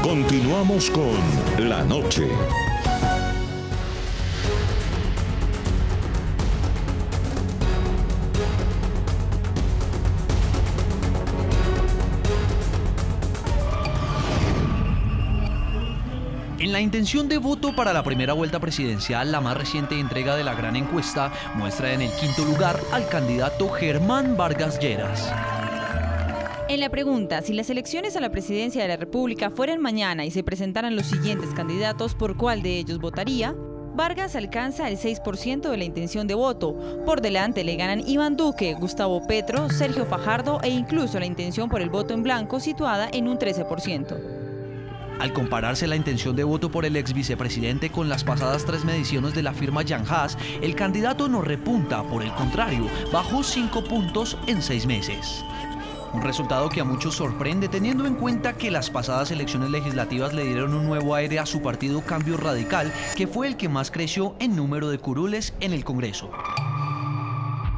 Continuamos con La Noche. En la intención de voto para la primera vuelta presidencial, la más reciente entrega de la gran encuesta muestra en el quinto lugar al candidato Germán Vargas Lleras. En la pregunta, si las elecciones a la presidencia de la República fueran mañana y se presentaran los siguientes candidatos, ¿por cuál de ellos votaría? Vargas alcanza el 6% de la intención de voto. Por delante le ganan Iván Duque, Gustavo Petro, Sergio Fajardo e incluso la intención por el voto en blanco situada en un 13%. Al compararse la intención de voto por el ex vicepresidente con las pasadas 3 mediciones de la firma Jan Haas, el candidato no repunta, por el contrario, bajó 5 puntos en 6 meses. Un resultado que a muchos sorprende teniendo en cuenta que las pasadas elecciones legislativas le dieron un nuevo aire a su partido Cambio Radical, que fue el que más creció en número de curules en el Congreso.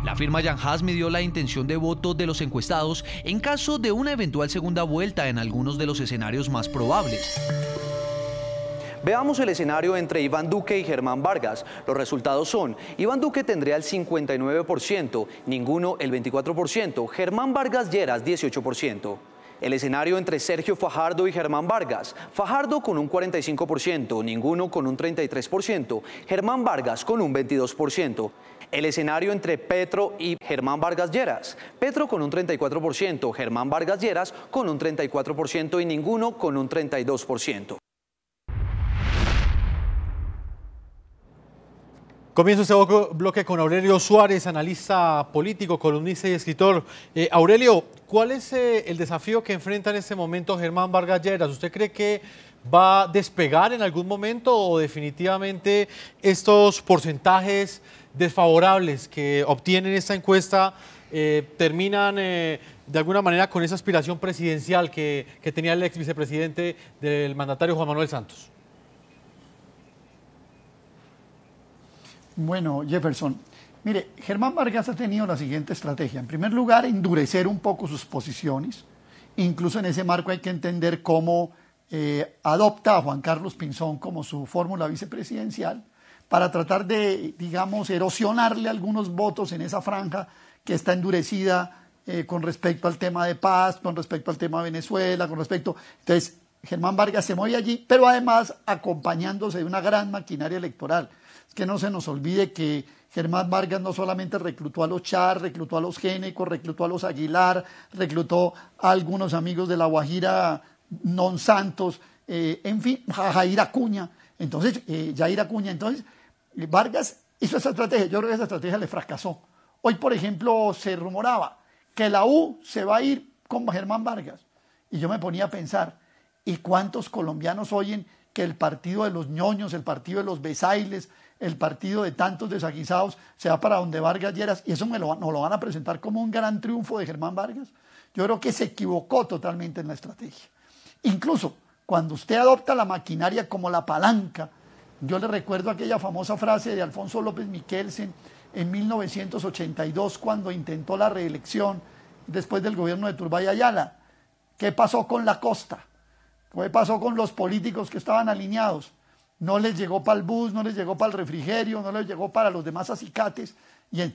La firma Jan Haas midió la intención de voto de los encuestados en caso de una eventual segunda vuelta en algunos de los escenarios más probables. Veamos el escenario entre Iván Duque y Germán Vargas. Los resultados son: Iván Duque tendría el 59%, ninguno el 24%, Germán Vargas Lleras 18%. El escenario entre Sergio Fajardo y Germán Vargas: Fajardo con un 45%, ninguno con un 33%, Germán Vargas con un 22%. El escenario entre Petro y Germán Vargas Lleras: Petro con un 34%, Germán Vargas Lleras con un 34% y ninguno con un 32%. Comienzo este bloque con Aurelio Suárez, analista político, columnista y escritor. Aurelio, ¿cuál es el desafío que enfrenta en este momento Germán Vargas Lleras? ¿Usted cree que va a despegar en algún momento o definitivamente estos porcentajes desfavorables que obtienen esta encuesta terminan de alguna manera con esa aspiración presidencial que tenía el ex vicepresidente del mandatario Juan Manuel Santos? Bueno, Jefferson, mire, Germán Vargas ha tenido la siguiente estrategia. En primer lugar, endurecer un poco sus posiciones. Incluso en ese marco hay que entender cómo adopta a Juan Carlos Pinzón como su fórmula vicepresidencial para tratar de, digamos, erosionarle algunos votos en esa franja que está endurecida con respecto al tema de paz, con respecto al tema de Venezuela, con respecto... Entonces, Germán Vargas se mueve allí, pero además acompañándose de una gran maquinaria electoral. Es que no se nos olvide que Germán Vargas no solamente reclutó a los Char, reclutó a los Génecos, reclutó a los Aguilar, reclutó a algunos amigos de La Guajira, Non Santos, en fin, a Jair Acuña. Entonces, Vargas hizo esa estrategia. Yo creo que esa estrategia le fracasó. Hoy, por ejemplo, se rumoraba que la U se va a ir con Germán Vargas. Y yo me ponía a pensar, ¿y cuántos colombianos oyen que el partido de los ñoños, el partido de los besailes, el partido de tantos desaguisados se va para donde Vargas Lleras? Y eso nos lo van a presentar como un gran triunfo de Germán Vargas. Yo creo que se equivocó totalmente en la estrategia. Incluso cuando usted adopta la maquinaria como la palanca, yo le recuerdo aquella famosa frase de Alfonso López Miquelsen en 1982 cuando intentó la reelección después del gobierno de Turbay Ayala. ¿Qué pasó con la costa? ¿Qué pasó con los políticos que estaban alineados? No les llegó para el bus, no les llegó para el refrigerio, no les llegó para los demás acicates. Y a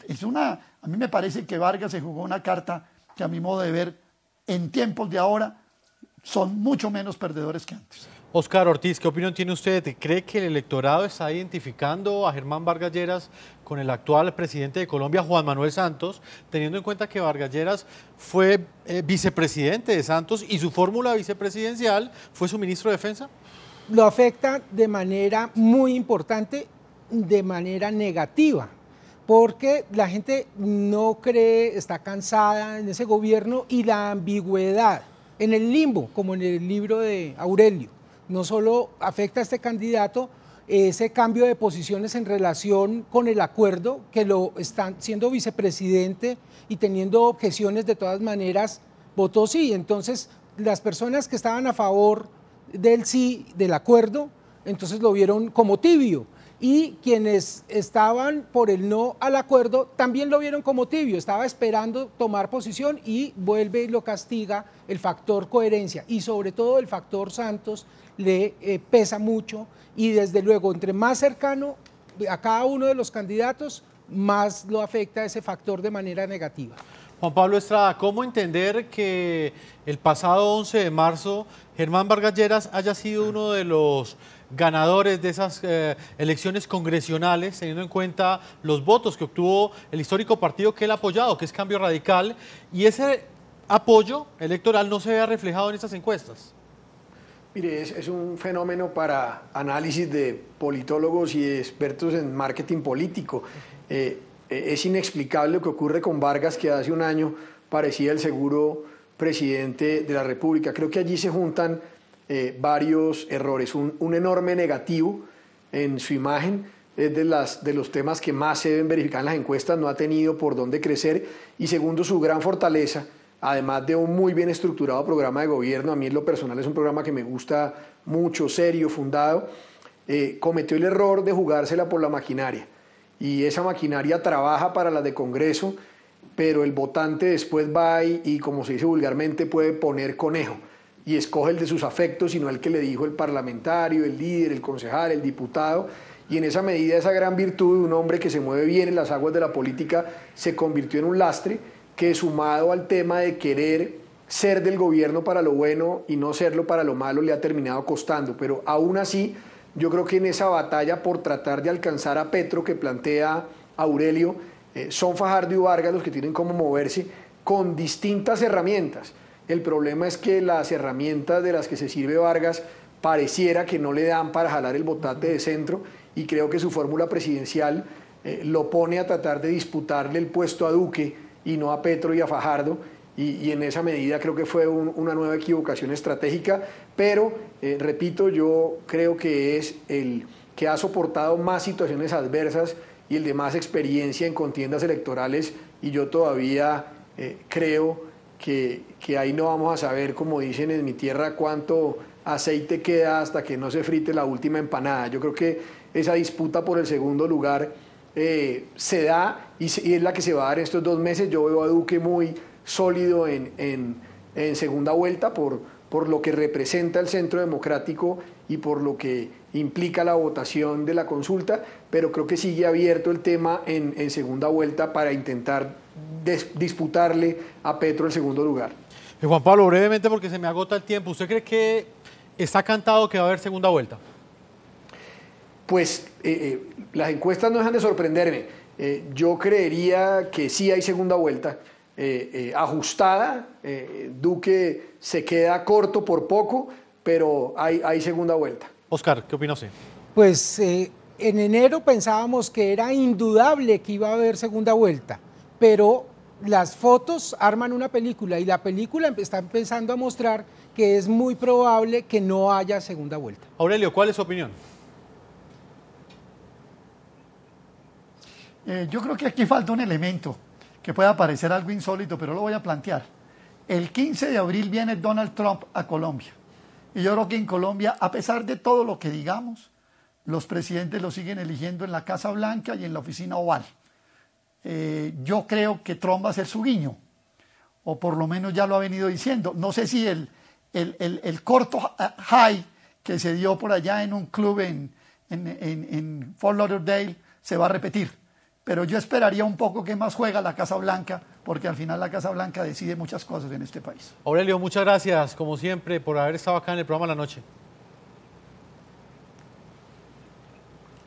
mí me parece que Vargas se jugó una carta que a mi modo de ver, en tiempos de ahora, son mucho menos perdedores que antes. Oscar Ortiz, ¿qué opinión tiene usted? ¿Cree que el electorado está identificando a Germán Vargas Lleras con el actual presidente de Colombia, Juan Manuel Santos, teniendo en cuenta que Vargas Lleras fue vicepresidente de Santos y su fórmula vicepresidencial fue su ministro de Defensa? Lo afecta de manera muy importante, de manera negativa, porque la gente no cree, está cansada en ese gobierno y la ambigüedad, en el limbo, como en el libro de Aurelio. No solo afecta a este candidato ese cambio de posiciones en relación con el acuerdo, que lo están siendo vicepresidente y teniendo objeciones de todas maneras, votó sí. Entonces, las personas que estaban a favor del sí, del acuerdo, entonces lo vieron como tibio. y quienes estaban por el no al acuerdo también lo vieron como tibio, estaba esperando tomar posición y vuelve y lo castiga el factor coherencia y sobre todo el factor Santos le pesa mucho y desde luego entre más cercano a cada uno de los candidatos más lo afecta ese factor de manera negativa. Juan Pablo Estrada, ¿cómo entender que el pasado 11 de marzo Germán Vargas Lleras haya sido uno de los ganadores de esas elecciones congresionales, teniendo en cuenta los votos que obtuvo el histórico partido que él ha apoyado, que es Cambio Radical, y ese apoyo electoral no se vea reflejado en estas encuestas? Mire, es un fenómeno para análisis de politólogos y de expertos en marketing político. Es inexplicable lo que ocurre con Vargas, que hace un año parecía el seguro presidente de la República. Creo que allí se juntan varios errores. Un enorme negativo en su imagen, es de los temas que más se deben verificar en las encuestas, no ha tenido por dónde crecer. Y segundo, su gran fortaleza, además de un muy bien estructurado programa de gobierno, a mí en lo personal es un programa que me gusta mucho, serio, fundado, cometió el error de jugársela por la maquinaria. Y esa maquinaria trabaja para las de Congreso, pero el votante después va y como se dice vulgarmente, puede poner conejo y escoge el de sus afectos, sino el que le dijo el parlamentario, el líder, el concejal, el diputado. Y en esa medida, esa gran virtud de un hombre que se mueve bien en las aguas de la política se convirtió en un lastre que, sumado al tema de querer ser del gobierno para lo bueno y no serlo para lo malo, le ha terminado costando. Pero aún así, yo creo que en esa batalla por tratar de alcanzar a Petro que plantea Aurelio, son Fajardo y Vargas los que tienen cómo moverse con distintas herramientas. El problema es que las herramientas de las que se sirve Vargas pareciera que no le dan para jalar el votante de centro, y creo que su fórmula presidencial lo pone a tratar de disputarle el puesto a Duque y no a Petro y a Fajardo, y en esa medida creo que fue una nueva equivocación estratégica, pero repito, yo creo que es el que ha soportado más situaciones adversas y el de más experiencia en contiendas electorales, y yo todavía creo que ahí no vamos a saber, como dicen en mi tierra, cuánto aceite queda hasta que no se frite la última empanada. Yo creo que esa disputa por el segundo lugar se da y es la que se va a dar estos 2 meses. Yo veo a Duque muy sólido en segunda vuelta por lo que representa el Centro Democrático y por lo que implica la votación de la consulta, pero creo que sigue abierto el tema en segunda vuelta para intentar disputarle a Petro el segundo lugar. Juan Pablo, brevemente porque se me agota el tiempo, ¿usted cree que está cantado que va a haber segunda vuelta? Pues las encuestas no dejan de sorprenderme. Yo creería que sí hay segunda vuelta. Ajustada, Duque se queda corto por poco, pero hay segunda vuelta. Oscar, ¿qué opina usted? Pues en enero pensábamos que era indudable que iba a haber segunda vuelta, pero las fotos arman una película y la película está empezando a mostrar que es muy probable que no haya segunda vuelta. Aurelio, ¿cuál es su opinión? Yo creo que aquí falta un elemento que pueda parecer algo insólito, pero lo voy a plantear. El 15 de abril viene Donald Trump a Colombia. Y yo creo que en Colombia, a pesar de todo lo que digamos, los presidentes lo siguen eligiendo en la Casa Blanca y en la Oficina Oval. Yo creo que Trump va a ser su guiño, o por lo menos ya lo ha venido diciendo. No sé si el corto high que se dio por allá en un club en Fort Lauderdale se va a repetir. Pero yo esperaría un poco que más juega la Casa Blanca, porque al final la Casa Blanca decide muchas cosas en este país. Aurelio, muchas gracias, como siempre, por haber estado acá en el programa La Noche.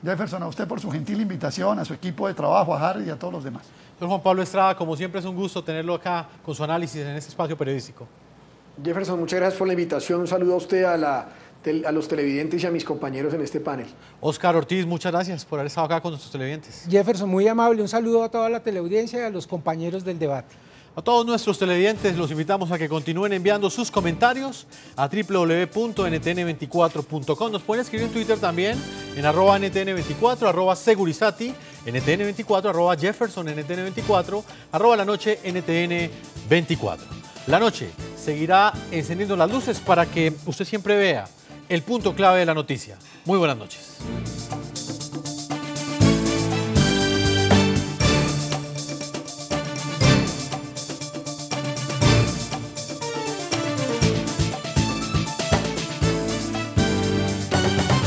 Jefferson, a usted por su gentil invitación, a su equipo de trabajo, a Harry y a todos los demás. Señor Juan Pablo Estrada, como siempre es un gusto tenerlo acá con su análisis en este espacio periodístico. Jefferson, muchas gracias por la invitación. Un saludo a usted, a los televidentes y a mis compañeros en este panel. Oscar Ortiz, muchas gracias por haber estado acá con nuestros televidentes. Jefferson, muy amable, un saludo a toda la teleaudiencia y a los compañeros del debate. A todos nuestros televidentes los invitamos a que continúen enviando sus comentarios a www.ntn24.com. Nos pueden escribir en Twitter también en @ntn24, @segurizati, ntn24, @jefferson, ntn24, @la noche, ntn24. La Noche seguirá encendiendo las luces para que usted siempre vea el punto clave de la noticia. Muy buenas noches. Blue.